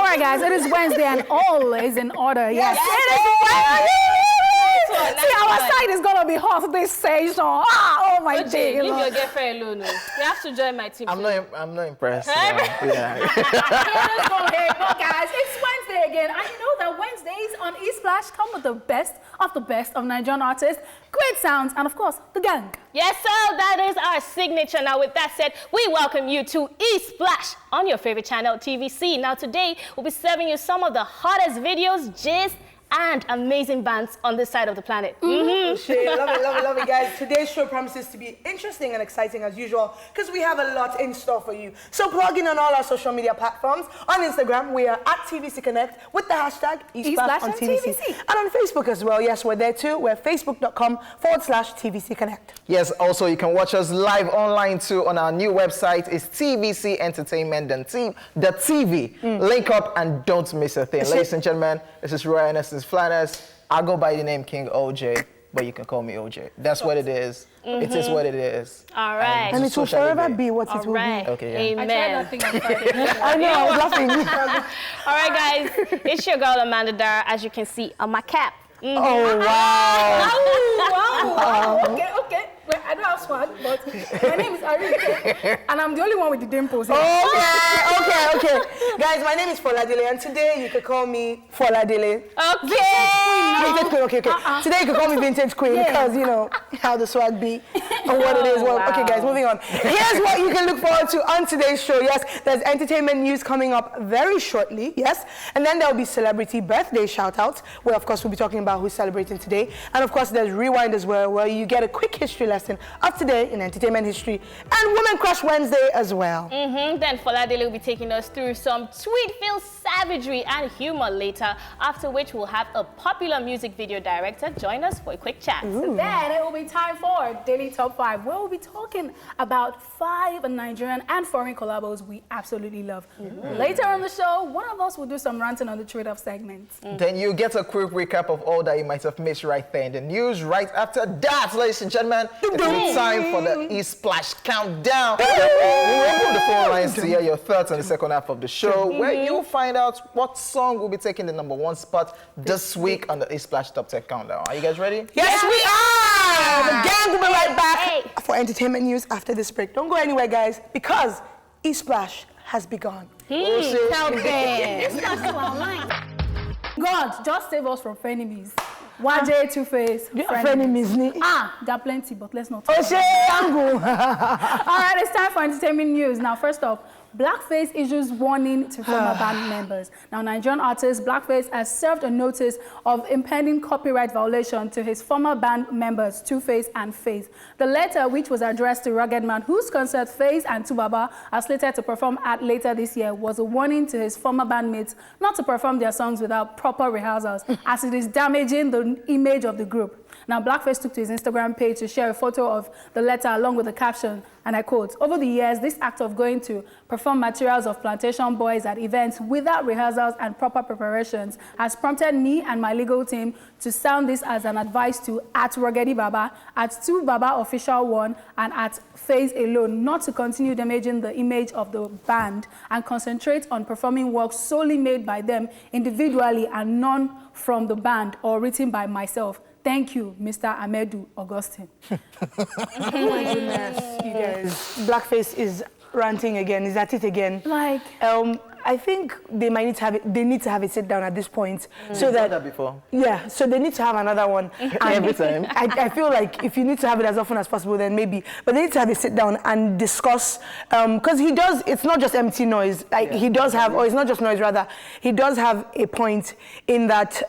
right, guys, it is Wednesday and all is in order. Yes, it is Wednesday. See, our side is gonna be hot this station. Oh my day. Leave your girlfriend alone. You have to join my team. I'm not impressed. Let's go here, guys. It's Wednesday again. And you know that Wednesdays on Esplash come with the best of Nigerian artists, great sounds, and of course, the gang. Yes, so that is our signature. Now, with that said, we welcome you to Esplash on your favorite channel, TVC. Now, today, we'll be serving you some of the hottest videos, gist, and amazing bands on this side of the planet. Love it, guys. Today's show promises to be interesting and exciting as usual because we have a lot in store for you. So plug in on all our social media platforms. On Instagram, we are at TVC Connect with the hashtag Esplash on TVC. And on Facebook as well. Yes, we're there too. We're facebook.com/TVC Connect. Yes, also you can watch us live online too on our new website. It's TVC Entertainment the TV. Link up and don't miss a thing. Ladies and gentlemen, this is Roy Ernest Flanners. I go by the name King OJ, but you can call me OJ. That's what it is. It is what it is. All right. And it will forever be what it will be. Okay, yeah. Amen. I tried that thing on Friday. I know, I was laughing. All right, guys. It's your girl, Amanda Dara, as you can see on my cap. Oh, wow. Wow. Okay. Well, I don't have swag, but my name is Arike, and I'm the only one with the dimples. Okay. Guys, my name is Foladele, and today you can call me Foladele. Okay. Okay. Today you can call me Vintage Queen because, you know, how the swag be and what it is. Well, okay, guys, moving on. Here's what you can look forward to on today's show. Yes, there's entertainment news coming up very shortly. Yes, and then there'll be celebrity birthday shout-outs, where, of course, we'll be talking about who's celebrating today. And, of course, there's Rewind as well, where you get a quick history lesson of today in entertainment history, and Women Crush Wednesday as well. Then Foladele will be taking us through some Tweetville savagery and humor later, after which we'll have a popular music video director join us for a quick chat. Then it will be time for Daily Top 5, where we'll be talking about 5 Nigerian and foreign collabos we absolutely love. Later on the show, one of us will do some ranting on the trade-off segment. Then you get a quick recap of all that you might have missed right there in the news. Right after that, ladies and gentlemen, it's time for the Esplash countdown. We open the phone lines to hear your thoughts on the second half of the show, where you'll find out what song will be taking the #1 spot this week on the Esplash Top 10 countdown. Are you guys ready? Yes, we are! The gang will be right back for entertainment news after this break. Don't go anywhere, guys, because Esplash has begun. Tell them. God, just save us from frenemies. Waje, Two-Face, frenemies. There are plenty, but let's not. All right, it's time for entertainment news. Now, first off, Blackface issues warning to former band members. Now, Nigerian artist Blackface has served a notice of impending copyright violation to his former band members, Two-Face and Faith. The letter, which was addressed to Rugged Man, whose concert Faith and Tubaba are slated to perform at later this year, was a warning to his former bandmates not to perform their songs without proper rehearsals, as it is damaging the image of the group. Now, Blackface took to his Instagram page to share a photo of the letter along with the caption, and I quote, "Over the years, this act of going to perform materials of Plantation Boys at events without rehearsals and proper preparations has prompted me and my legal team to sound this as an advice to at Ruggedy Baba, at 2Baba Official 1, and at Phase Alone not to continue damaging the image of the band and concentrate on performing works solely made by them individually and none from the band or written by myself. Thank you, Mr. Amedu Augustine." Oh my goodness, you guys. Blackface is ranting again. Is at it again. Like, I think they might need to have it. They need to have a sit down at this point, so that before. Yeah. So they need to have another one Every time. I feel like if you need to have it as often as possible, then maybe. But they need to have a sit down and discuss, because he does. It's not just empty noise. Like he does have, or it's not just noise. Rather, he does have a point in that,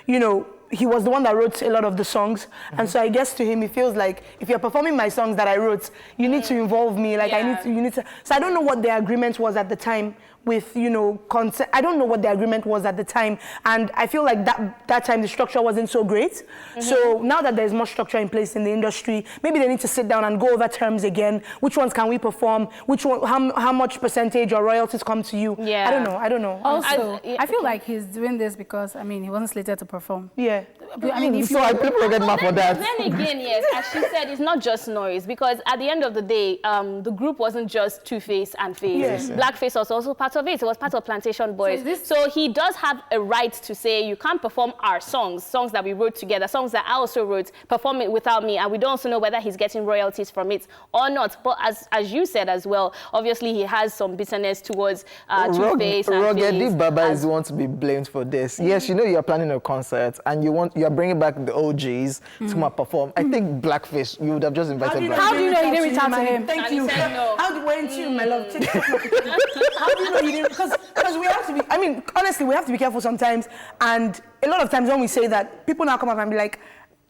you know. He was the one that wrote a lot of the songs, and so I guess to him, he feels like if you're performing my songs that I wrote, you need to involve me. Like you need to. So I don't know what the agreement was at the time with, you know, consent. I don't know what the agreement was at the time, and I feel like that time the structure wasn't so great. So now that there's more structure in place in the industry, maybe they need to sit down and go over terms again. Which ones can we perform? Which one? How much percentage or royalties come to you? Yeah. I don't know. Also, I feel like he's doing this because, I mean, he wasn't slated to perform. Yeah. I mean, if So I people will get mad for that. Then again, yes, as she said, it's not just noise because at the end of the day, the group wasn't just Two-Face and Face. Yes. Blackface was also part of it. It was part of Plantation Boys. So he does have a right to say you can't perform our songs that we wrote together, songs that I also wrote, perform it without me, and we don't also know whether he's getting royalties from it or not. But as you said as well, obviously he has some bitterness towards Two-Face and Face. DaBaby is the one to be blamed for this. Yes, you know you're planning a concert and you're bringing back the OGs to come and perform. I think Blackface, you would have just invited How do you know you didn't reach out to him? Thank And you. he said no. Weren't you, my love? How do you know you didn't? Because we have to be, I mean, honestly, we have to be careful sometimes. And a lot of times when we say that, people now come up and be like,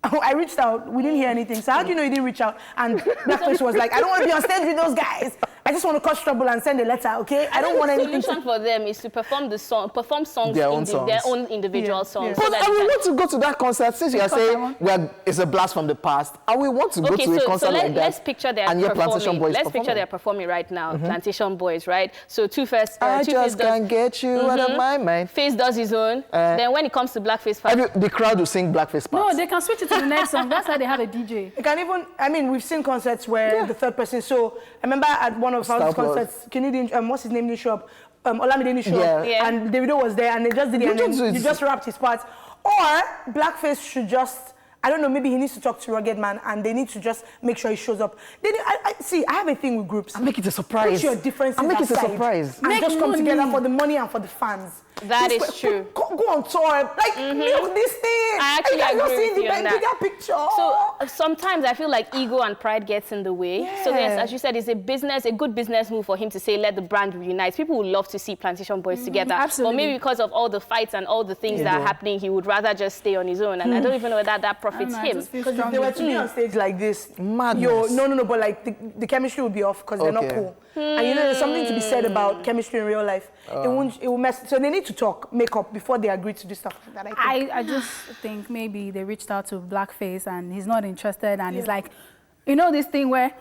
oh, I reached out, we didn't hear anything. So how do you know you didn't reach out? And Blackface was like, I don't want to be on stage with those guys. I just want to cause trouble and send a letter, okay? I don't want anything. The solution for them is to perform songs, Their own individual songs. But and we want to go to that concert since you are saying it's a blast from the past, and we want to go to a concert like that. Let's picture they're and performing. Boys Let's picture they're performing right now. Plantation Boys, right? So Two-Face. I just can't get you out of my mind. Face does his own. Then when it comes to Blackface part, the crowd will sing Blackface parts. No, they can switch it to the next song. That's how they have a DJ. You can even, I mean, we've seen concerts where the third person, so I remember at one of our concerts, Kennedy, what's his name, didn't show up, Olamide didn't show up, and Davido was there, and they just did it, and then you just rapped his parts. Or Blackface should just, I don't know, maybe he needs to talk to Rugged Man, and they need to just make sure he shows up. See, I have a thing with groups. And make it a surprise. Put your differences and make it a aside surprise. and just come together for the money and for the fans. That is true. Go on tour, like milk this thing. I actually agree with you on that. Bigger picture. So sometimes I feel like ego and pride gets in the way. Yeah. So yes, as you said, it's a good business move for him to say, let the brand reunite. People would love to see Plantation Boys together. Absolutely. But maybe because of all the fights and all the things that are happening, he would rather just stay on his own. And I don't even know whether that profits him. Because if they were to be on stage like this, Madness. no, but like the chemistry would be off because they're not cool. And you know, there's something to be said about chemistry in real life. It will mess. So they need to talk, make up before they agree to do stuff like that. I just think maybe they reached out to Blackface and he's not interested, and he's like, you know, this thing where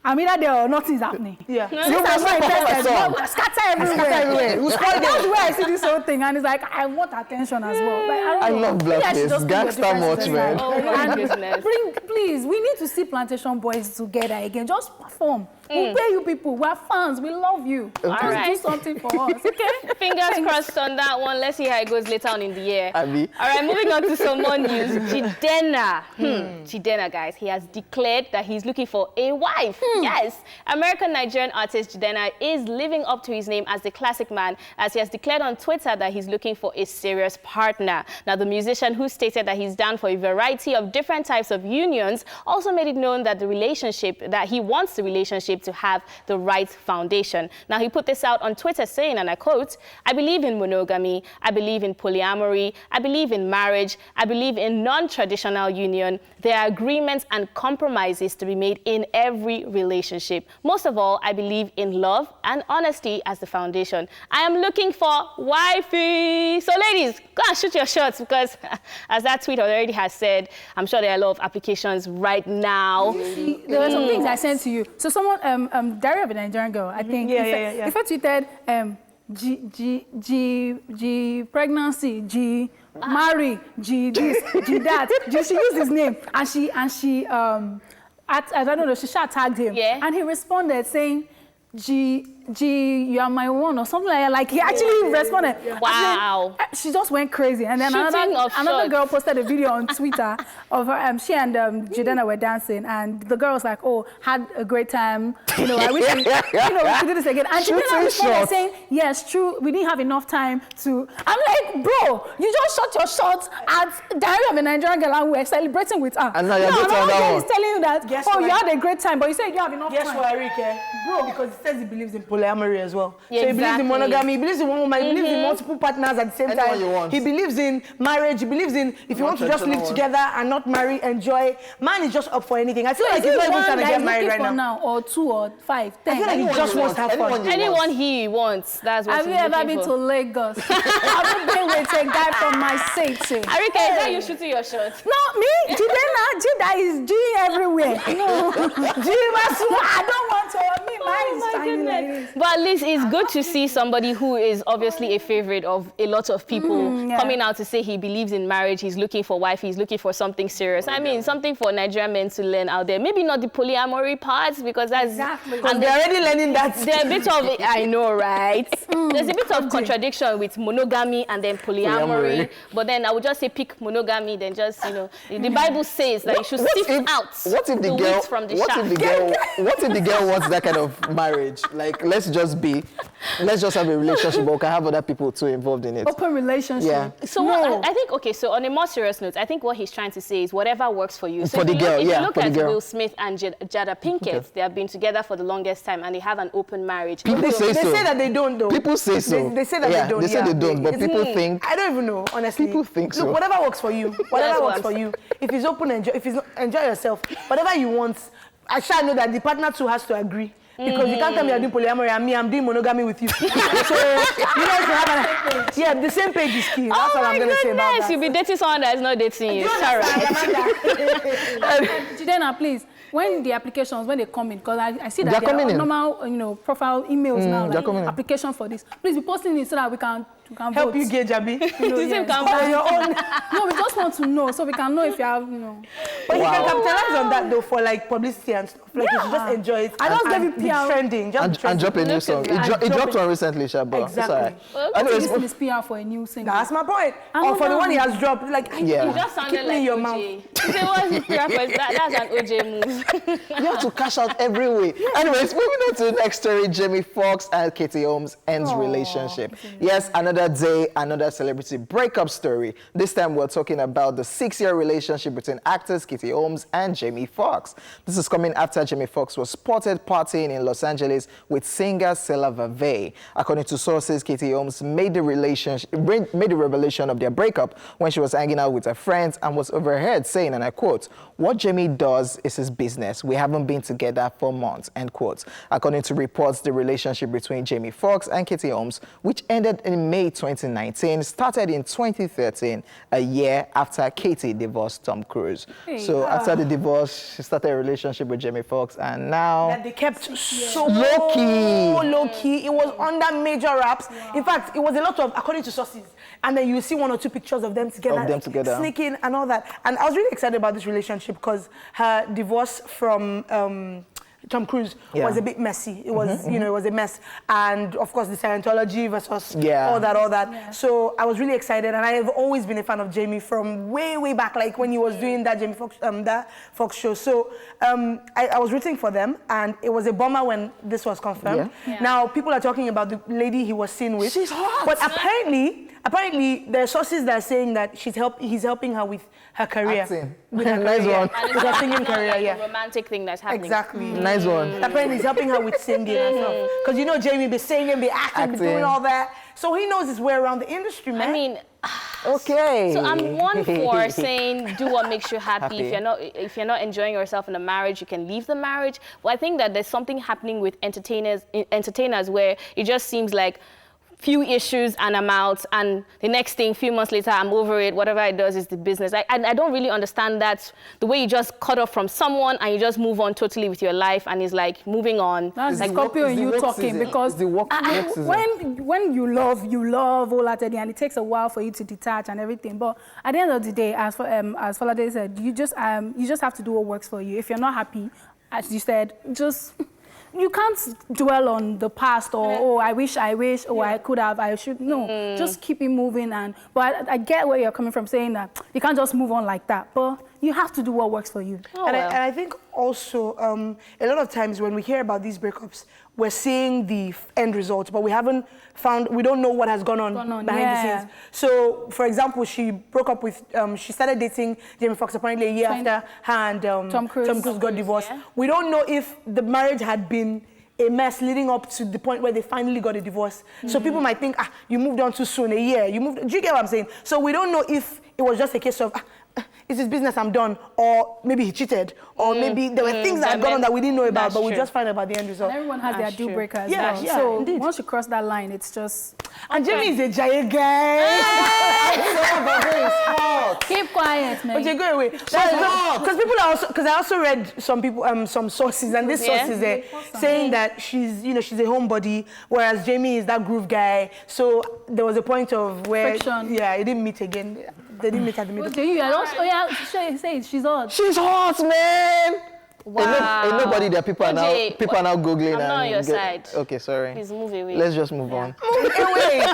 I'm either there or nothing's happening. Yeah. So I'm not interested. Scatter everywhere. That's where I see this whole thing, and it's like, I want attention as well. Like, I don't know. love Blackface. Gangster much, man. Oh my goodness. Please, we need to see Plantation Boys together again. Just perform. We'll pay you people. We're fans. We love you. Just do something for us, okay? Fingers crossed on that one. Let's see how it goes later on in the year. Abby. All right, moving on to some more news. Jidenna. Jidenna, guys, he has declared that he's looking for a wife. Yes. American-Nigerian artist Jidenna is living up to his name as the classic man, as he has declared on Twitter that he's looking for a serious partner. Now, the musician, who stated that he's down for a variety of different types of unions, also made it known that he wants the relationship to have the right foundation. Now, he put this out on Twitter saying, and I quote, "I believe in monogamy, I believe in polyamory, I believe in marriage, I believe in non-traditional union. There are agreements and compromises to be made in every relationship. Most of all, I believe in love and honesty as the foundation. I am looking for wifey." So ladies, go and shoot your shots, because as that tweet already has said, I'm sure there are a lot of applications right now. There were some things I sent to you. So someone, Diary of a Nigerian Girl, I think. If I tweeted, G pregnancy, G marry, G this, G that. She used his name, and she I don't know, she tagged him, and he responded saying, G, you are my one, or something like that. Like, he actually responded. Wow. Then, she just went crazy. And then another girl posted a video on Twitter of her, she and Jidenna were dancing, and the girl was like, oh, had a great time. You know, I wish we could do this again. And Jidenna responded saying, yes, true, we didn't have enough time to. I'm like, bro, you just shot your shot at Diary of a Nigerian Girl, and we're celebrating with her. And now you're girl is telling you that, you had a great time, but you said you have enough time. Guess what, Enrique? Bro, because he says he believes in polyamory as well. Yeah, so he believes exactly. in monogamy, he believes in one woman, he believes in multiple partners at the same time. He believes in marriage, he believes in if you want to just live together and not marry, enjoy. Man is just up for anything. I feel like he's not even trying to get married right now. Or 2 or 5, 10. I feel like he just wants to have fun. Anyone he wants, that's what Have you ever been to Lagos? I've been with a guy from my city. Arike, is that you shooting your shot? No, me, Jidenna, Jida is G everywhere. No, G, I don't want to, me, my eyes my shining like goodness. this. But at least it's good to see somebody who is obviously a favorite of a lot of people coming out to say he believes in marriage, he's looking for wife, he's looking for something serious. I mean, something for Nigerian men to learn out there. Maybe not the polyamory parts, because that's... Exactly. And they're already learning that. There's a bit of... I know, right? There's a bit of contradiction with monogamy and then polyamory. But then I would just say pick monogamy, then just, you know... The Bible says that you should sift out the wheat from the chaff. What if the girl wants that kind of marriage? Like, let's just have a relationship, but we can have other people too involved in it. Open relationship. Yeah. So I think, okay, so on a more serious note, I think what he's trying to say is whatever works for you. So For the girl, if you yeah, look for the at girl. Will Smith and Jada Pinkett, they have been together for the longest time and they have an open marriage. People say They so. say that they don't, though. People say so. They say that yeah, they don't. They say they don't, but It's- people think. I don't even know, honestly. People think so. Look, whatever works for you. That's Whatever what works I'm for you. If it's open, enjoy yourself. Whatever you want. I shall know that the partner too has to agree. Because you can't tell me you're doing polyamory and me, I'm doing monogamy with you. So you guys have the same page is key. That's all I'm going to say about that. You'll be dating someone that's not dating you. It's all right. Jidena, please, when the applications, when they come in, because I see that They're there coming are in. normal, profile emails now, they're like coming in. application for this. Please be posting it so that we can Help vote. you gauge, Abby. Yes. On your own. No, we just want to know so we can know if you have, But you can capitalize on that though for like publicity and stuff. Like you should just enjoy it. I just and gave you be PR. trending. Just And drop a new Look song. at that. It dropped one recently, Shabba. Exactly. Anyways, This is PR for a new single. That's my point. I Or don't for the know. one he has dropped, like Yeah. You just sounded keep me like in your OJ. mouth. You say, what's the prayer for? That's an OJ move. you have to cash out every way. Anyways, moving on to the next story, Jamie Foxx and Katie Holmes ends relationship. Yes, another day, another celebrity breakup story. This time we're talking about the 6-year relationship between actors Katie Holmes and Jamie Foxx. This is coming after Jamie Foxx was spotted partying in Los Angeles with singer Sela Vavey. According to sources, Katie Holmes made the revelation of their breakup when she was hanging out with her friends and was overheard saying, and I quote, "What Jamie does is his business. We haven't been together for months," end quote. According to reports, the relationship between Jamie Foxx and Katie Holmes, which ended in May 2019, started in 2013, a year after Katie divorced Tom Cruise. So after the divorce, she started a relationship with Jamie Foxx, and now that they kept so low-key. low-key. It was under major wraps. In fact, it was a lot of, according to sources, and then you see 1 or 2 pictures of them together, sneaking and all that. And I was really excited about this relationship because her divorce from Tom Cruise was a bit messy. It was, it was a mess. And of course, the Scientology versus all that. Yeah. So I was really excited, and I have always been a fan of Jamie from way, way back, like when he was doing that Jamie Foxx, that Fox show. So I was rooting for them, and it was a bummer when this was confirmed. Yeah. Now people are talking about the lady he was seen with. She's hot. But apparently, there are sources that are saying that he's helping her with her career. Acting. With her Nice career. one. And With her it's singing like career, a romantic thing that's happening. Exactly. Nice one. Apparently, he's helping her with singing and stuff. Because Jamie be singing, be acting, be doing all that. So he knows his way around the industry, man. I mean, okay. so I'm one for saying do what makes you happy. If you're not enjoying yourself in a marriage, you can leave the marriage. But I think that there's something happening with entertainers where it just seems like few issues and I'm out, and the next thing, few months later, I'm over it. Whatever it does is the business. I don't really understand that, the way you just cut off from someone and you just move on totally with your life and it's like moving on. That's like Scorpio and you talking, because when you love wholeheartedly, and it takes a while for you to detach and everything. But at the end of the day, as Falade said, you just have to do what works for you. If you're not happy, as you said, you can't dwell on the past or I wish, or I could have, I should. No, just keep it moving. But I get where you're coming from, saying that you can't just move on like that. But you have to do what works for you. And I think also a lot of times when we hear about these breakups, we're seeing the end result, but we don't know what has gone on behind the scenes. So, for example, she broke up with, she started dating Jamie Foxx apparently a year after her and Tom Cruise got divorced. Yeah. We don't know if the marriage had been a mess leading up to the point where they finally got a divorce. So people might think, you moved on too soon, a year. Do you get what I'm saying? So we don't know if it was just a case of, it's his business, I'm done. Or maybe he cheated. Or maybe there were things that had gone on that we didn't know about, but we just find out about the end result. And everyone has their deal breaker as well. Yeah, so indeed. once you cross that line, it's just... And Jamie is a giant guy. Keep quiet, man. Okay, go away. Because people are also, because I also read some people, some sources, and this source is saying that she's, you know, she's a homebody, whereas Jamie is that groove guy. So there was a point of where, friction. Yeah, they didn't meet again. They didn't meet at the middle. Okay, say she's hot. She's hot, man. Wow. Ain't nobody there. People are now googling. I'm not on your side. Okay, sorry. Please move away. Let's just move on. Move away.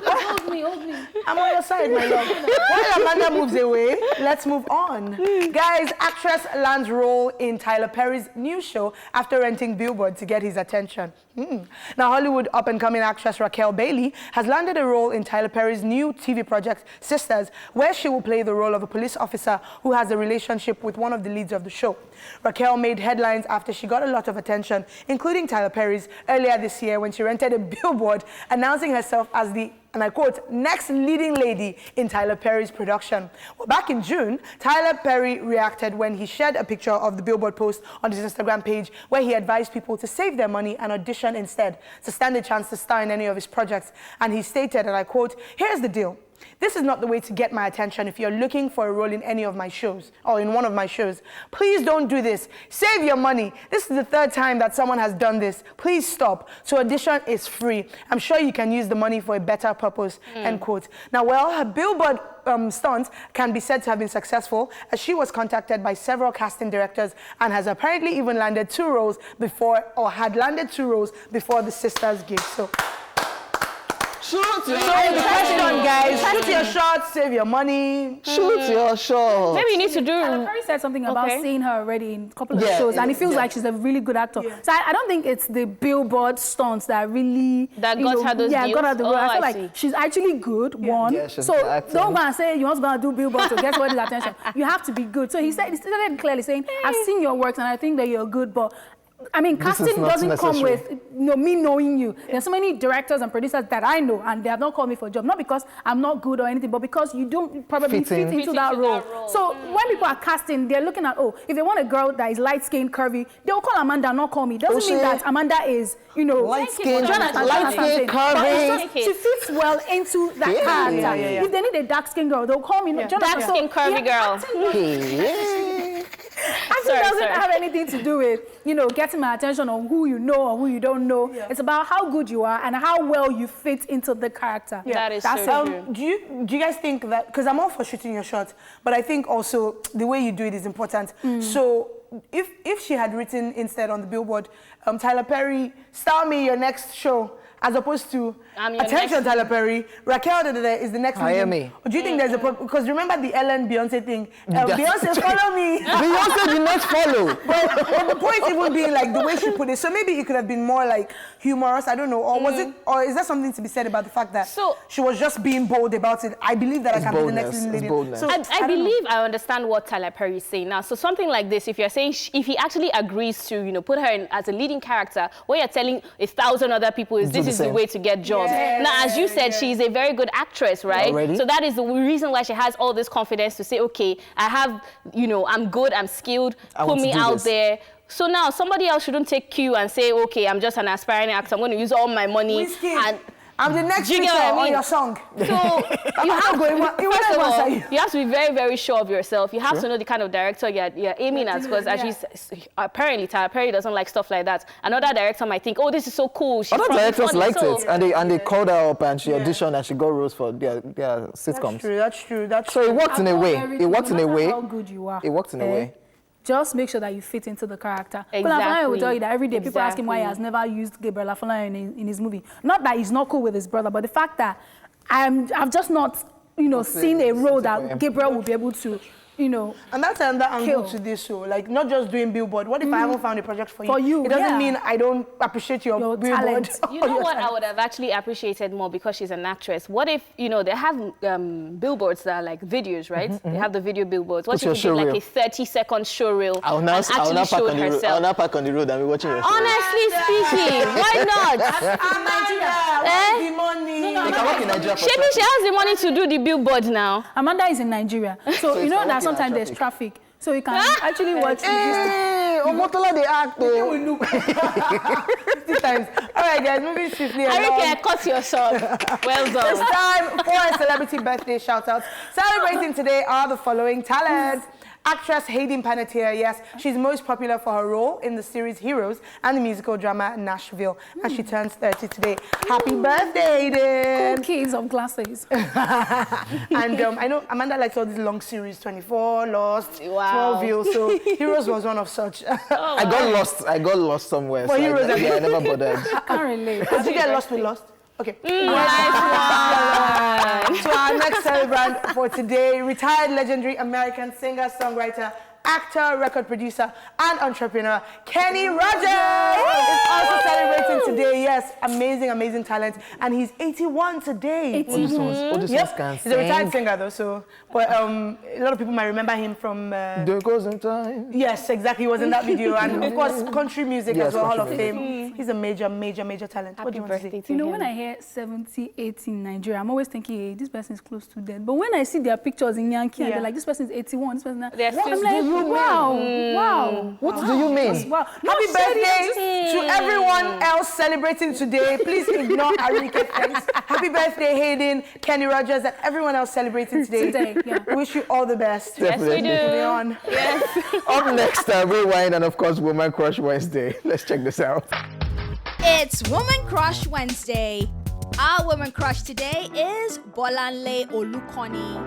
Hold me. I'm on your side, my love. While Amanda moves away, let's move on. Guys, actress lands role in Tyler Perry's new show after renting Billboard to get his attention. Now, Hollywood up-and-coming actress Raquel Bailey has landed a role in Tyler Perry's new TV project, Sisters, where she will play the role of a police officer who has a relationship with one of the leads of the show. Raquel made headlines after she got a lot of attention, including Tyler Perry's, earlier this year when she rented a billboard announcing herself as the, and I quote, next leading lady in Tyler Perry's production. Well, back in June, Tyler Perry reacted when he shared a picture of the billboard post on his Instagram page where he advised people to save their money and audition instead to stand a chance to star in any of his projects. And he stated, and I quote, here's the deal. This is not the way to get my attention if you're looking for a role in any of my shows or in one of my shows. Please don't do this. Save your money. This is the third time that someone has done this. Please stop. To audition is free. I'm sure you can use the money for a better purpose, end quote. Now, well, her billboard stunt can be said to have been successful as she was contacted by several casting directors and has apparently even landed 2 roles before, or had landed 2 roles before the Sisters gig. So. Shoot your Guys, shoot your shot, save your money. Shoot your shot. Maybe you need to do... Tyler Perry said something about seeing her already in a couple of shows, and it feels like she's a really good actor. Yeah. So I don't think it's the billboard stunts that really... That got her those deals? got her the role. I feel I like she's actually good, one. Yeah, she's so acting. don't go and say you want to do billboard to get somebody's attention. You have to be good. So he started clearly saying, I've seen your works and I think that you're good, but... I mean, casting doesn't come with me knowing you. There's so many directors and producers that I know, and they have not called me for a job. Not because I'm not good or anything, but because you don't probably fit into that role. So when people are casting, they're looking at, if they want a girl that is light-skinned, curvy, they'll call Amanda, not call me. Doesn't mean that Amanda is, light-skinned, curvy. But it's just, she fits well into that character. If they need a dark-skinned girl, they'll call me. Dark-skinned, curvy girl. Acting doesn't have anything to do with, getting my attention on who you know or who you don't know. Yeah. It's about how good you are and how well you fit into the character. Yeah. That's so true. Do you guys think that, because I'm all for shooting your shot, but I think also the way you do it is important. So if she had written instead on the billboard, Tyler Perry, star me your next show, as opposed to attention Tyler Perry, Raquel is the next Miami. Do you think there's a problem? Because remember the Ellen Beyonce thing? Beyonce, follow me. Beyonce did not follow. But the point even being like the way she put it, so maybe it could have been more like humorous, I don't know, or was it, or is there something to be said about the fact that she was just being bold about it? I believe that I can be the next lady. So I believe I understand what Tyler Perry is saying now. So something like this, if you're saying, if he actually agrees to, put her in as a leading character, what you're telling 1,000 other people is this is the way to get jobs. Now, as you said, she's a very good actress, right? Already? So that is the reason why she has all this confidence to say, okay, I have, I'm good, I'm skilled, put me out there. So now somebody else shouldn't take cue and say, okay, I'm just an aspiring actor, I'm going to use all my money. And I'm the next feature on your song. So you have to be very, very sure of yourself. You have to know the kind of director you're aiming at, because apparently Tyler Perry doesn't like stuff like that. Another director might think, oh, this is so cool. Other directors liked it, and they called her up and she auditioned and she got roles for their sitcoms. That's true. So it worked in a way. It worked in a way. How good you are. It worked in a way. Just make sure that you fit into the character. Exactly. Afolayan will tell you that every day people ask him why he has never used Gabriel Afolayan in his movie. Not that he's not cool with his brother, but the fact that I've just not, seen a role that Gabriel will be able to, And that's another angle to this show. Like, not just doing billboard. What if I haven't found a project for you? It doesn't mean I don't appreciate your billboard. Talent. You know what I would have actually appreciated more, because she's an actress. What if, they have billboards that are like videos, right? They have the video billboards. What if you did like a 30-second show reel I'll now park on the road and be watching your show. Honestly speaking, why not? The money. You can work in Nigeria for Maybe she has the money to do the billboard now. Amanda is in Nigeria. So you it's know not that working sometimes at there's traffic. So you can actually watch Hey, Omotola they act though. 50 times. All right, guys, moving swiftly along. Arike, cut yourself. Well done. It's time for a celebrity birthday shout-out. Celebrating today are the following talents. Actress Hayden Panettiere, yes, she's most popular for her role in the series Heroes and the musical drama Nashville. And she turns 30 today. Happy birthday, Hayden! cool kids of glasses. And I know Amanda likes all these long series, 24, Lost, Wow. Tweetville, so Heroes was one of such. I got lost somewhere. For So Heroes, I never bothered. Can't relate. Did you get lost with Lost? Okay. Nice one. To our next celebrant for today, retired legendary American singer, songwriter, actor, record producer, and entrepreneur, Kenny Rogers is also celebrating today. Yes, amazing, amazing talent. And he's 81 today. Yep. He's a retired singer though, so, but a lot of people might remember him from... There goes some time. Yes, exactly. He was in that video. And of course, country music Yes, as well, Hall country of Fame. He's a major, major, major talent. What do you want to say? You know, when I hear 70, 80 in Nigeria, I'm always thinking, hey, this person is close to death. But when I see their pictures in Yankee and they're like, this person is 81, this person is... They're still I'm like, wow, wow. What do you mean? Wow. Happy birthday to everyone else celebrating today. Please ignore Arike's thanks. Happy birthday, Hayden, Kenny Rogers, and everyone else celebrating today. Yeah. Wish you all the best. Yes, we do. Leon. Yes. Up next, Rewind and of course Woman Crush Wednesday. Let's check this out. It's Woman Crush Wednesday. Our Woman Crush today is Bolanle Olukoni.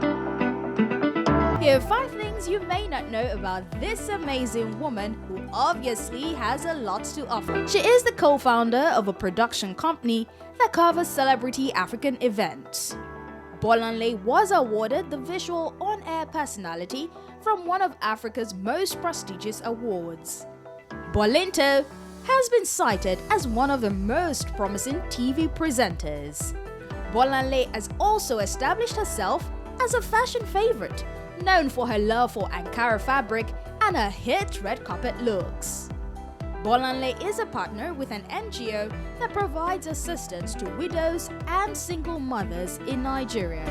Here are 5 things you may not know about this amazing woman who obviously has a lot to offer. She is the co-founder of a production company that covers celebrity African events. Bolanle was awarded the Visual On-Air Personality from one of Africa's most prestigious awards. Bolinto has been cited as one of the most promising TV presenters. Bolanle has also established herself as a fashion favorite, known for her love for Ankara fabric and her hit red carpet looks. Bolanle is a partner with an NGO that provides assistance to widows and single mothers in Nigeria.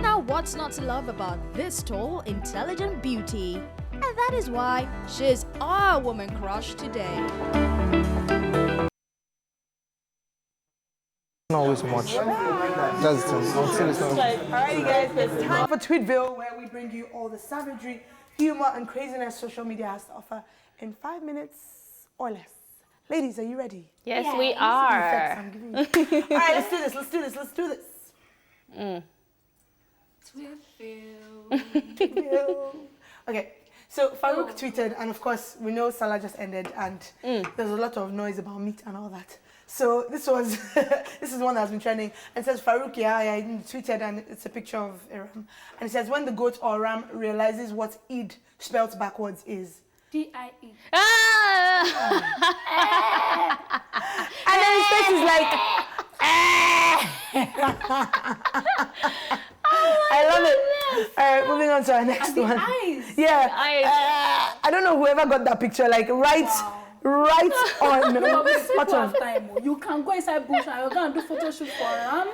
Now, what's not to love about this tall, intelligent beauty? And that is why she's our woman crush today. Not always much. That's the Alrighty guys, it's time for Tweetville, where we bring you all the savagery, humor, and craziness social media has to offer in 5 minutes or less. Ladies, are you ready? Yes, we are. I'm giving you. Alright, let's do this. Tweetville. Okay, so Farouk tweeted, and of course, we know Salah just ended, and there's a lot of noise about meat and all that. So this was, this is one that has been trending. And it says, Farouk, he tweeted, and it's a picture of a ram. And it says, when the goat or ram realizes what Eid spelled backwards is. D-I-E. And then his face is like, I love it. All right, moving on to our next one. Eyes. Yeah. Eyes. I don't know whoever got that picture, like right on. Spot on. You can go inside bush and you're going to do photo shoot for ram.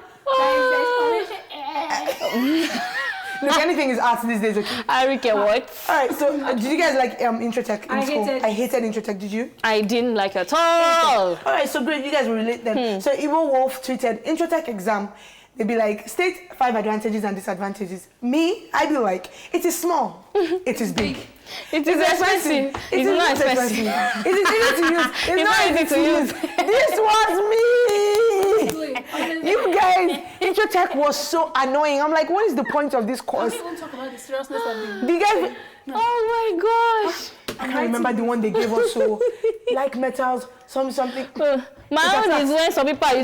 Look, anything is art these days, okay? Arike, what? All right, so did you guys like intro tech in school? I hated intro tech, did you? I didn't like it at all. All right, so great, you guys will relate then. So Evil Wolf tweeted, intro tech exam, they'd be like, state 5 advantages and disadvantages. Me, I'd be like, it is small, it is big. It is expensive. It's not expensive. It is easy to use. It's not easy to use. This was me. You guys, intro tech was so annoying. I'm like, what is the point of this course? Can we even talk about the seriousness of the... The guys, Oh my gosh. I can't remember the one they gave us. So, like metals, something. My own is when some people are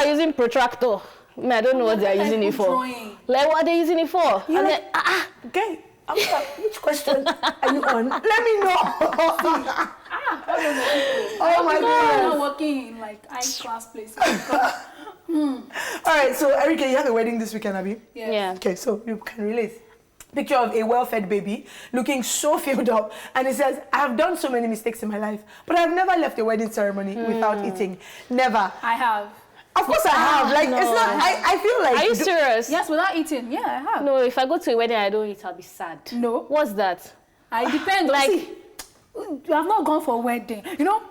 using protractor. I don't know what they are using it for. Drawing. Like what are they using it for? You're And like, okay. I'm sorry, which question are you on? Let me know. Oh my I'm goodness. working in like high-class places. All right, so Erika, you have a wedding this weekend, Abby? yeah. Okay, so you can relate. picture of a well-fed baby looking so filled up, and it says, I have done so many mistakes in my life, but I've never left a wedding ceremony without eating. Never. I have. Of course I have. Like, it's not, I feel like... Are you serious? Yes, without eating. Yeah, I have. No, if I go to a wedding and I don't eat, I'll be sad. No. What's that? I depend. Like, See, you have not gone for a wedding. You know,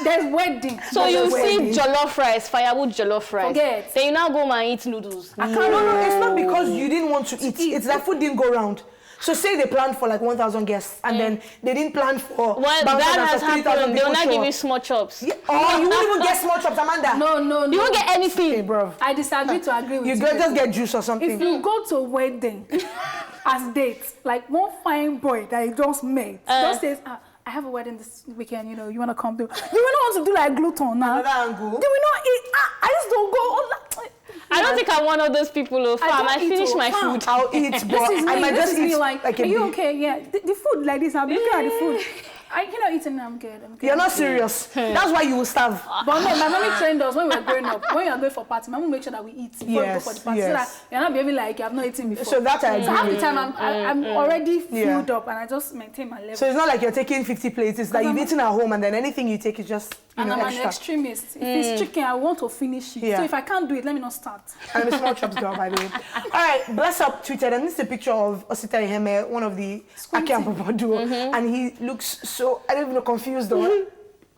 there's wedding. so you wedding. see jollof rice, firewood jollof rice. Forget. Then you now go and eat noodles. No, it's not because you didn't want to eat. It's that food didn't go round. So say they planned for like 1,000 guests, and then they didn't plan for... Well, that has happened. They'll not give you small chops. Yeah. Oh, you won't even get small chops, Amanda. No. You won't get anything. Hey, bro. I disagree to agree with you. You just get juice or something. If you go to a wedding as dates, like one fine boy that you just met, just says, I have a wedding this weekend, you know, you want to come through. You will not want to do like gluten now. Another angle. They will not eat. I just don't go. I don't think I'm one of those people, fam. I finish my food. I'll eat, but I might just eat like a are you okay? Yeah. The food like this, I'll be looking at the food. I cannot eat and I'm good. You're not serious. That's why you will starve. But no, my mommy trained us when we were growing up. When you are going for party, my mom make sure that we eat before we go for the party. So that you're not behaving like you have not eaten before. So that I agree. So half the time I'm already filled up and I just maintain my level. So it's not like you're taking 50 plates. It's like you've eaten at home and then anything you take is just and I'm extra. an extremist. If it's chicken, I want to finish it. Yeah. So if I can't do it, let me not start. I'm a small chops girl, by the way. All right, Bless Up tweeted, and this is a picture of Osita Iheme, one of the Aki and Papa duo, and he looks so, I don't even know, confused though.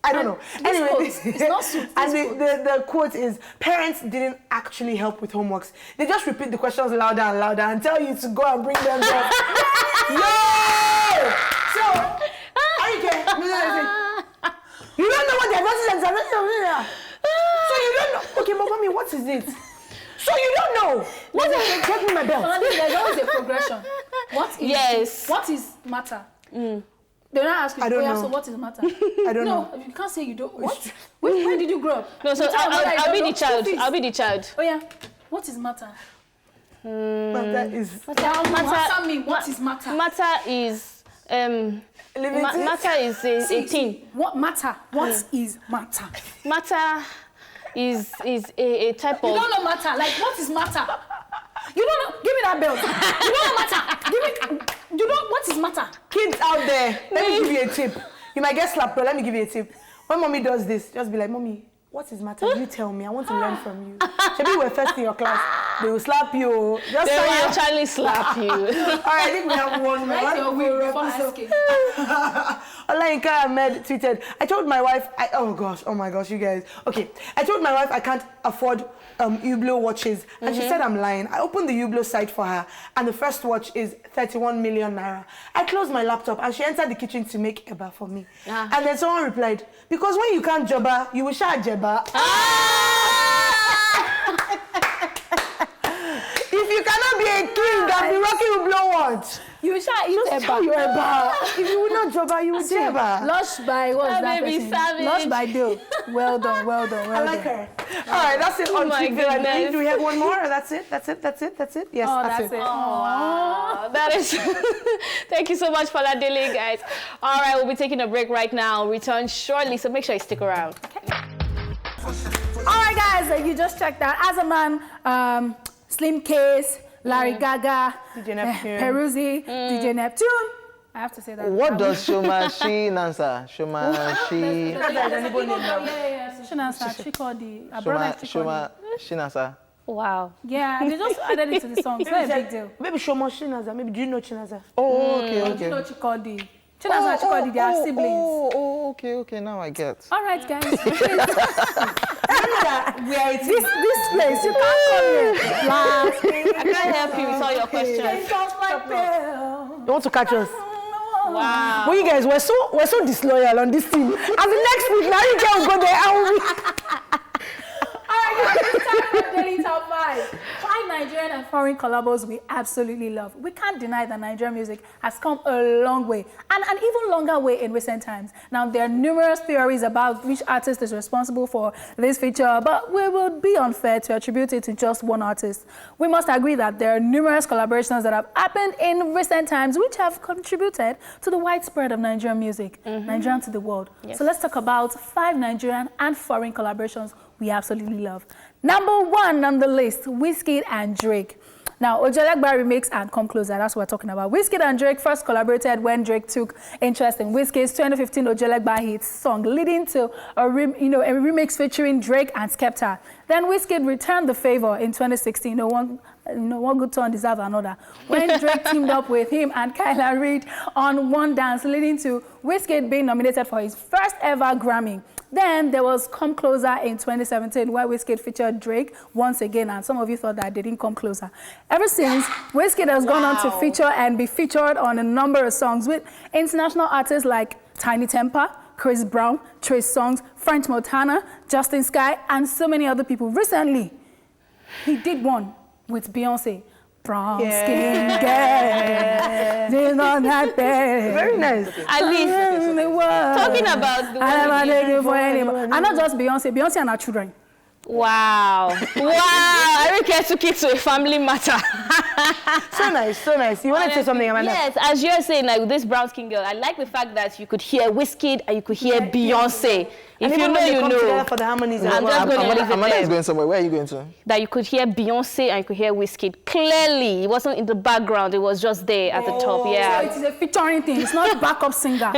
I don't know. Anyway, it's not suit. And the quote is, parents didn't actually help with homeworks. They just repeat the questions louder and louder and tell you to go and bring them there. Yo! So, you don't know what the advances and disadvantages. So you don't know. Okay, but mommy, what is it? So you don't know. What is it? Take me my belt. There's always a progression. What is matter? They're not asking, I don't know. So what is matter? I don't know. No, you can't say you don't. What? Where did you grow up? No, so I'll be the child. I'll be the child. Oh yeah. What is matter? Matter is... Answer me. What is matter? Matter is... matter is a thing. What matter? What is matter? Matter is a type of... You don't know matter. Like, what is matter? You don't know. Give me that belt. You don't know matter. You don't. What is matter? Kids out there, let me give you a tip. You might get slapped, but let me give you a tip. When mommy does this, just be like, mommy, what is matter? You tell me. I want to learn from you. Maybe we're first in your class. They will slap you. They will actually slap you. All right, I think we have one more. Write your will before asking. Olayinka Ahmed tweeted, I told my wife, oh my gosh, you guys. Okay, I told my wife I can't afford Hublot watches, and she said I'm lying. I opened the Hublot site for her, and the first watch is 31 million naira. I closed my laptop, and she entered the kitchen to make eba for me. And then someone replied, because when you can't jobba, you will share jeba. If you cannot be a king and be rocking Hublot watch, you shall eat eba. If you will not jobba, you will jeba. Lush by what's that person? Lush by Bill. Well done. I like her. All right, that's it on Tweetville. Do we have one more? That's it. Yes, that's it. Oh, that is... Thank you so much for that, Daily, guys. All right, we'll be taking a break right now. We'll return shortly, so make sure you stick around. Okay. All right, guys, you just checked out Azaman, Slim Case, Larry Gaga, DJ Neptune. Peruzzi, DJ Neptune. I have to say that. What does Shoma She answer? Shoma She. Shinansa, Shoma Shinasa. Wow. Yeah, they just added it to the song. It's not a big deal. Maybe Shoma Shinaza. Maybe do you know Chinaza? Oh, okay. Do you know Chikodi? Chinansa and Chikodi, they are siblings. Okay. Now I get. All right, guys. This place, you can't come here. I can't help you with all your questions. You want to catch us? Wow. Well, you guys, we're so disloyal on this team. And the next week, now you can go there. All right, guys, it's time for Daily Top 5. 5 Nigerian and foreign collabos we absolutely love. We can't deny that Nigerian music has come a long way, and an even longer way in recent times. Now, there are numerous theories about which artist is responsible for this feature, but we would be unfair to attribute it to just one artist. We must agree that there are numerous collaborations that have happened in recent times which have contributed to the widespread of Nigerian music, Nigerian to the world. Yes. So let's talk about 5 Nigerian and foreign collaborations we absolutely love. Number 1 on the list, Wizkid and Drake. Now, Ojelegba remix and Come Closer, that's what we're talking about. Wizkid and Drake first collaborated when Drake took interest in Wizkid's 2015 Ojelegba hit song, leading to a remix featuring Drake and Skepta. Then Wizkid returned the favor in 2016. One good turn deserves another, when Drake teamed up with him and Kyla Reid on One Dance, leading to Wizkid being nominated for his first ever Grammy. Then there was Come Closer in 2017, where Wizkid featured Drake once again, and some of you thought that they didn't come closer. Ever since, Wizkid has gone on to feature and be featured on a number of songs with international artists like Tiny Temper, Chris Brown, Trey Songz, French Montana, Justin Sky, and so many other people. Recently, he did one with Beyonce. Brown skin girl, she's not that bad. Very nice. At least talking about the and not just Beyonce and her children. Wow. Wow. Erica took it to a family matter. So nice, so nice. You want to say something, Amanda? Yes, as you're saying, like this brown skin girl, I like the fact that you could hear Wizkid and you could hear Beyonce. If you know, you know. For the harmonies as I'm well. just going to leave it Amanda is there. going somewhere. Where are you going to? That you could hear Beyonce and you could hear Wizkid. Clearly, it wasn't in the background. It was just there at the top. Yeah. So it is a featuring thing. It's not a backup singer.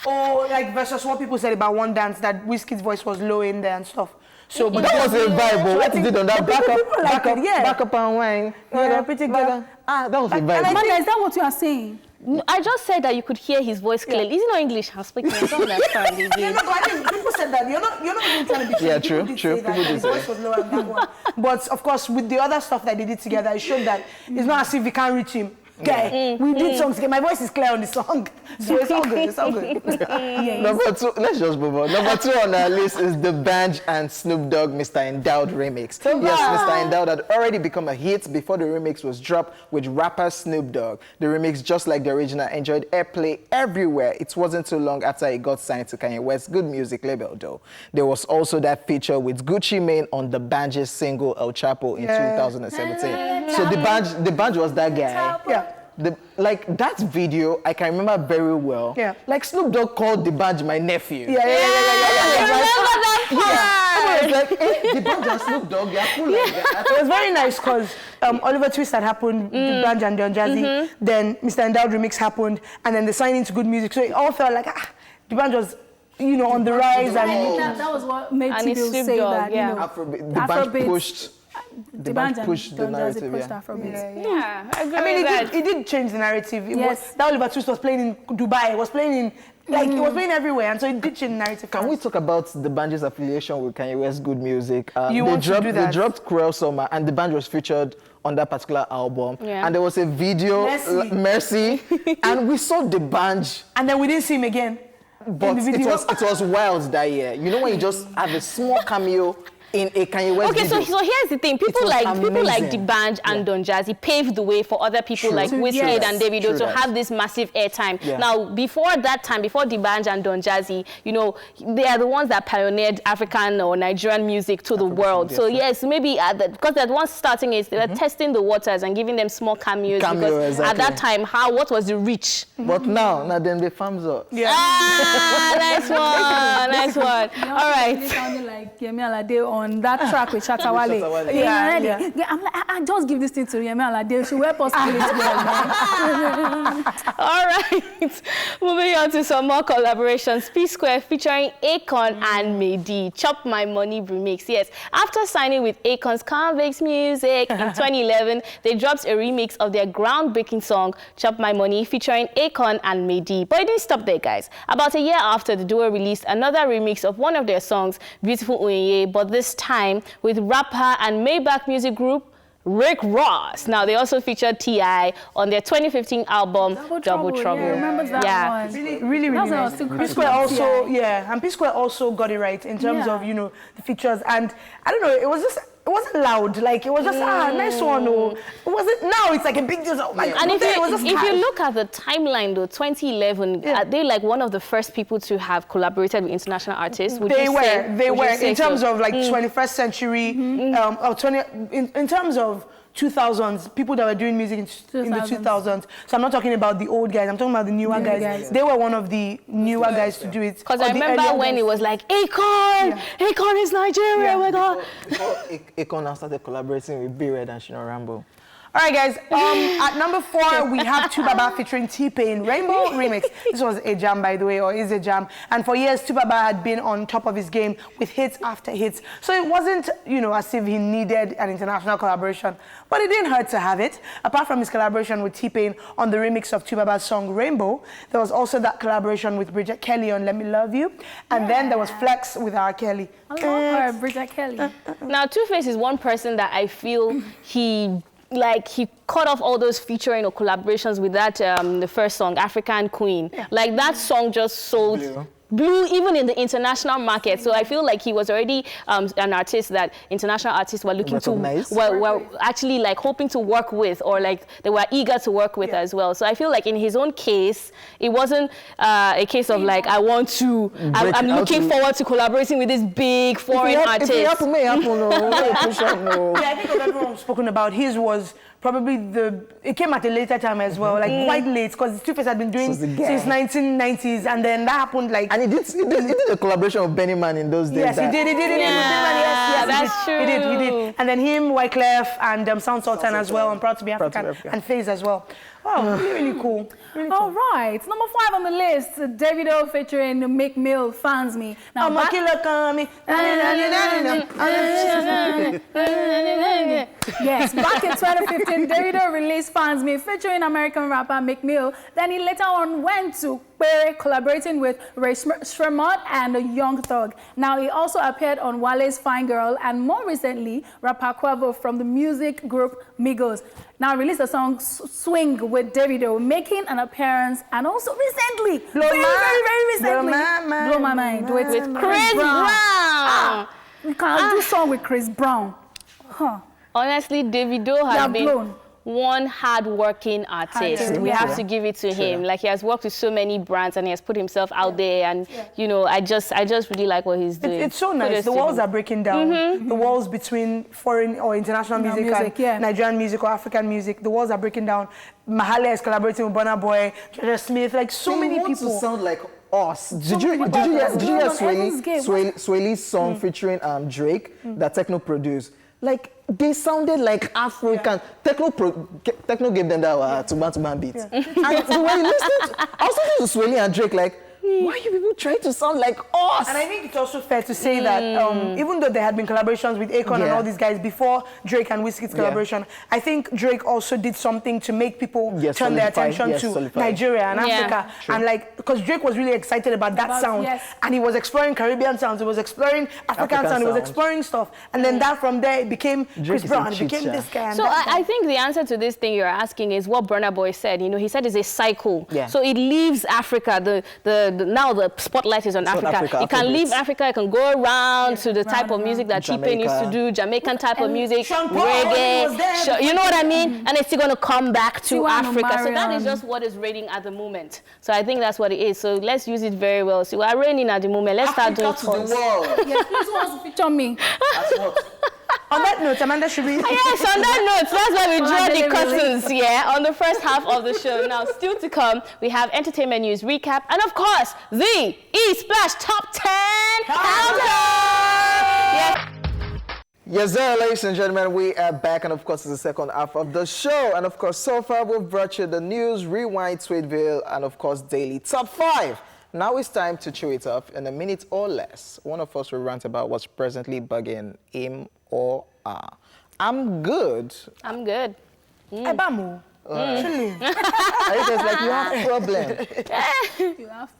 Or like versus what people said about One Dance, that Wizkid's voice was low in there and stuff. So, but That was a vibe. What did it on that people like it, yeah. back up and wine? Yeah, pretty good. That was a vibe. Amanda, is that what you are saying? No, I just said that you could hear his voice clearly. Is it not English I'm speaking? I don't understand Yeah, again. no, but I think people said that. You're not even trying to be Yeah, People true, did true. say that People did his say voice was lower than that one. But of course, with the other stuff that they did together, it showed that it's not as if we can't reach him. Okay, we did songs together. My voice is clear on the song, so it's all good. It's all good. Number 2, let's just move on. Number 2 on our list is the DaBaby and Snoop Dogg Mr. Endowed remix. Yes, Mr. Endowed had already become a hit before the remix was dropped with rapper Snoop Dogg. The remix, just like the original, enjoyed airplay everywhere. It wasn't too long after it got signed to Kanye West's Good Music label, though. There was also that feature with Gucci Mane on the DaBaby single El Chapo in 2017. So DaBaby was that guy. Yeah. Like that video, I can remember very well. Yeah. Like Snoop Dogg called DaBaby my nephew. Yeah. I was like, hey, DaBaby and Snoop Dogg, you're cool like that. It was very nice because Oliver Twist had happened, DaBaby and Don Jazzy. Then Mr. Endowed remix happened, and then the signing to Good Music. So it all felt like DaBaby was, on the rise. That was what made And people it's say Snoop Dogg, that, yeah. DaBaby pushed. DaBaby pushed the narrative, pushed yeah. Afrobeats. Yeah, I agree I mean, with that. it did change the narrative. Yes. That Oliver Twist was playing in Dubai. It was playing in, it was playing everywhere. And so it did change the narrative. Can we talk about DaBaby's affiliation with Kanye West's Good Music? You want to do that? They dropped Cruel Summer, and DaBaby was featured on that particular album. Yeah. And there was a video, Mercy, and we saw DaBaby. And then we didn't see him again. But it was wild that year. You know when you just have a small cameo in a Kanye West Okay, video. so here's the thing. People was like amazing. DaBaby and Don Jazzy paved the way for other people like Wizkid and Davido True to that. have this massive airtime. Yeah. Now, before that time, before DaBaby and Don Jazzy, they are the ones that pioneered African or Nigerian music to the world. So yes, maybe because they're the ones starting it, they were testing the waters and giving them small cameos. Because at that time, what was the reach? But now then they farms up. Yeah. Ah, nice one. All right. It sounded like Yemi Alade on that track with Shatawale. Shatawale. Yeah, I'm like, I just give this thing to Yemi Alade. She will help us kill it. All right, moving on to some more collaborations. P-Square featuring Akon and Mehdi, Chop My Money remix. Yes, after signing with Akon's Convex Music in 2011, they dropped a remix of their groundbreaking song, Chop My Money, featuring Akon and Mehdi. But it didn't stop there, guys. About a year after, the duo released another remix of one of their songs, Beautiful Onye, but this time with rapper and Maybach music group Rick Ross. Now, they also featured T.I. on their 2015 album, Double Trouble. Yeah, remember that one? Really That was nice. still P-Square also, and P-Square also got it right in terms of, the features. And I don't know, it wasn't loud. Like, it was just, nice one. Or it wasn't, now it's like a big deal. Oh my God. And if it was just you look at the timeline, though, 2011, are they like one of the first people to have collaborated with international artists? They were. In terms of like 21st century, in terms of 2000s, people that were doing music in the 2000s. So I'm not talking about the old guys, I'm talking about the newer guys. They were one of the newer guys to do it. Because I remember when it was like, Akon! Akon is Nigeria, oh my God. Before Akon now started collaborating with B-Red and Shino Rambo. All right, guys. At number 4, we have Tubaba featuring T-Pain, Rainbow Remix. This was a jam, by the way, or is a jam. And for years, Tubaba had been on top of his game with hits after hits. So it wasn't, you know, as if he needed an international collaboration. But it didn't hurt to have it. Apart from his collaboration with T-Pain on the remix of Tubaba's song Rainbow, there was also that collaboration with Bridget Kelly on Let Me Love You. And then there was Flex with R. Kelly. I love her, Bridget Kelly. Now, Two-Face is one person that I feel he cut off all those featuring or collaborations with that, the first song, African Queen. Yeah. Like, that song just sold... Blew even in the international market. So I feel like he was already an artist that international artists were looking to, were actually like hoping to work with, or like they were eager to work with as well. So I feel like in his own case, it wasn't a case of like, I want to, I'm looking forward to collaborating with this big foreign artist. Yeah, I think of everyone spoken about, his was probably it came at a later time as well, like quite late, because Two-Face had been doing since 1990s, and then that happened like... And he did a collaboration with Benny Man in those days. Yes, he did. Yes, that's true. He did. And then him, Wyclef, and Sound Sultan as well, and Proud to be African, and FaZe as well. Oh, really cool. Really cool. All right, number 5 on the list, Davido featuring Meek Mill, Fans Me. Now, yes, back in 2015, Davido released Fans Me featuring American rapper Meek Mill. Then he later on went to Perry, collaborating with Ray Shremmerd and Young Thug. Now, he also appeared on Wale's Fine Girl, and more recently, rapper Quavo from the music group Migos. Now released the song Swing with Davido, making an appearance, and also recently, very recently, Blow My Mind with Chris Brown. You can't do song with Chris Brown. Huh. Honestly, Davido has been one hard-working artist. We have to give it to him. Like, he has worked with so many brands, and he has put himself out there. And you know, I just really like what he's doing. It's so nice. The walls are breaking down. The walls between foreign or international music and Nigerian music or African music. The walls are breaking down. Mahalia is collaborating with Burna Boy, Georgia Smith, like so many people. To sound like us. Did you hear Swale's song featuring Drake that Techno produced? Like, they sounded like African. Techno gave them that to-man beat. And the way you listen, I was listening to Swale and Drake, like, why are you people trying to sound like us? And I think it's also fair to say that even though there had been collaborations with Akon and all these guys before Drake and Wizkid's collaboration, I think Drake also did something to make people turn their attention to Nigeria and Africa. And like, because Drake was really excited about that sound, and he was exploring Caribbean sounds, he was exploring African sound, he was exploring stuff. And then that from there, it became Chris Brown, it became this guy. So I think the answer to this thing you're asking is what Burna Boy said. You know, he said it's a cycle. So it leaves Africa, now the spotlight is on Africa. It can leave Africa, it can go around to the type of music that T-Pain used to do, Jamaican type of music, reggae, you know what I mean? And it's still going to come back to Africa. So that is just what is reigning at the moment. So I think that's what it is. So let's use it very well. So we're reigning at the moment. Let's start doing tours. Yes, please want to feature me. That's what. On that note, Amanda, should we... Yes, on that note, that's why we draw the curtains, on the first half of the show. Now, still to come, we have entertainment news recap, and of course, the Esplash Top 10 Countdown! Yes, sir, ladies and gentlemen, we are back, and of course, it's the second half of the show. And of course, so far, we've brought you the news, rewind, Tweetville, and of course, daily top 5. Now it's time to chew it up in a minute or less. One of us will rant about what's presently bugging him or her. I'm good. I'm good. Ebamu. Actually. It's like you have a problem. You have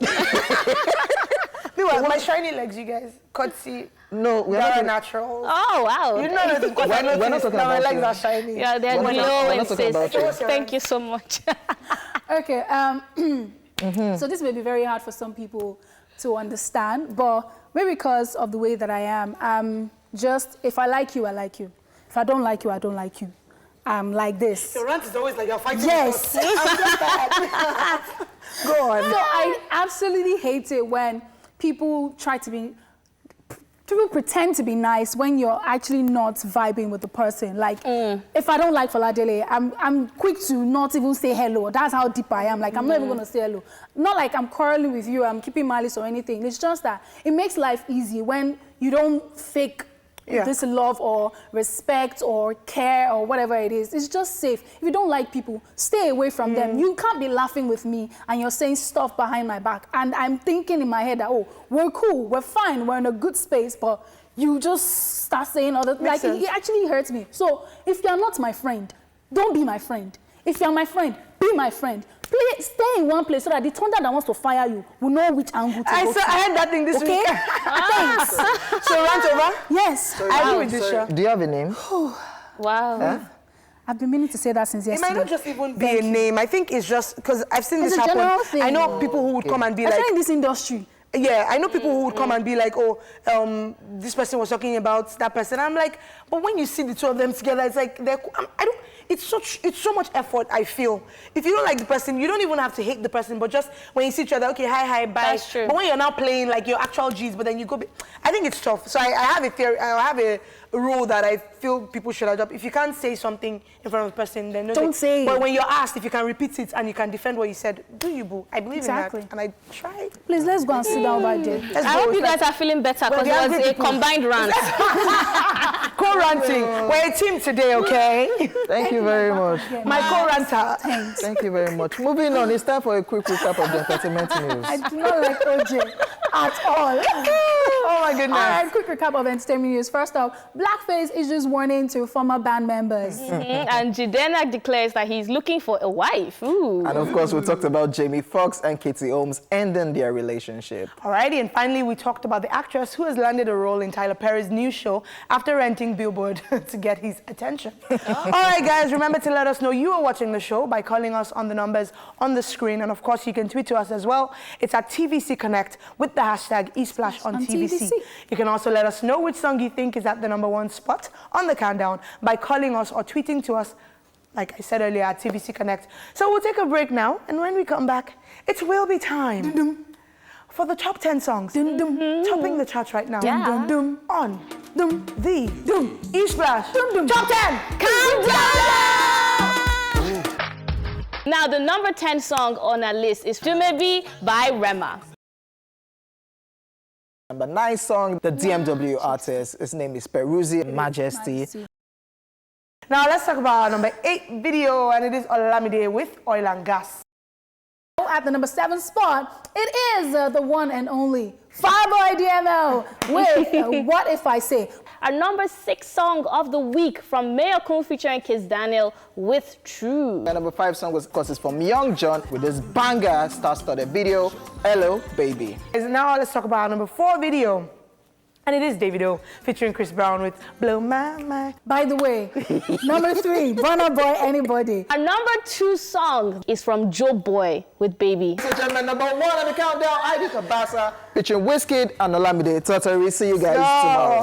Meanwhile, my shiny legs, you guys. Courtesy. No, we're not natural. Oh, wow. You know that because we're not talking about my legs you. are shiny. Yeah, they're glowing, sis. Thank you so much. Okay, so this may be very hard for some people to understand, but maybe because of the way that I am, just, if I like you, I like you. If I don't like you, I don't like you. I'm like this. Your rant is always like you're fighting. Yes. I'm just bad. Go on. So I absolutely hate it when people people pretend to be nice when you're actually not vibing with the person. Like, if I don't like Faladele, I'm quick to not even say hello. That's how deep I am. Like, I'm not even going to say hello. Not like I'm quarreling with you, I'm keeping malice or anything. It's just that it makes life easy when you don't fake this love or respect or care or whatever it is. It's just safe. If you don't like people, stay away from them. You can't be laughing with me and you're saying stuff behind my back. And I'm thinking in my head that, oh, we're cool, we're fine, we're in a good space, but you just start saying other things. Like, it actually hurts me. So if you're not my friend, don't be my friend. If you're my friend, be my friend. Please stay in one place so that the thunder that wants to fire you will know which angle to go to. I had that thing this week. Thanks. So rant over? Yes. So, I agree with this show. Do you have a name? Wow. Huh? I've been meaning to say that since yesterday. It might not just even be a name. I think it's just because I've seen It's this a happen. general thing. I know people who would come and be like, especially in this industry. yeah, I know people who would come and be like, oh, this person was talking about that person. I'm like, but when you see the two of them together, it's like, it's so much effort, I feel. If you don't like the person, you don't even have to hate the person, but just when you see each other, okay, hi, bye. That's true. But when you're now playing like your actual G's, but then you go, I think it's tough. So I have a theory, I have a rule that I feel people should adopt. If you can't say something in front of a person, then don't say it. But when you're asked, if you can repeat it and you can defend what you said, do you, boo? I believe Exactly. in that, and I try. Please, let's go and sit down right there. I hope you guys are feeling better because it was a combined rant. Co-ranting. We're a team today, okay? Thank you very much. My co-ranter. Thanks. Thank you very much. Moving on, it's time for a quick recap of the entertainment news. I do not like OJ at all. Oh my goodness. All right, quick recap of entertainment news. First off, Blackface issues warning to former band members. And Jidenak declares that he's looking for a wife. Ooh. And of course, we talked about Jamie Foxx and Katie Holmes ending their relationship. Alrighty, and finally we talked about the actress who has landed a role in Tyler Perry's new show after renting Billboard to get his attention. Alright guys, remember to let us know you are watching the show by calling us on the numbers on the screen, and of course you can tweet to us as well. It's at TVC Connect with the hashtag Esplash on TVC. You can also let us know which song you think is at the #1 spot on the countdown by calling us or tweeting to us, like I said earlier, at TVC Connect. So we'll take a break now, and when we come back, it will be time for the top 10 songs topping the charts right now. On the Esplash Top 10 Countdown! Now, the number 10 song on our list is DaBaby by Rema. Number 9 song, the DMW artist. His name is Peruzzi Majesty. Now let's talk about our number 8 video, and it is Olamide with Oil and Gas. At the number 7 spot, it is the one and only Fireboy DML with What If I Say. Our number 6 song of the week from Mayor Kun featuring Kiss Daniel with True. The number 5 song was, of course, is from Young John with this banger star-studded video, Hello Baby. Now let's talk about our number 4 video. And it is Davido featuring Chris Brown with Blow My Mind. By the way, number 3, Burna Boy, Anybody. Our number 2 song is from Joe Boy with Baby. Ladies and gentlemen, number 1 on the countdown, Ivy Kabasa featuring Wizkid and Olamide Totori. See you guys tomorrow.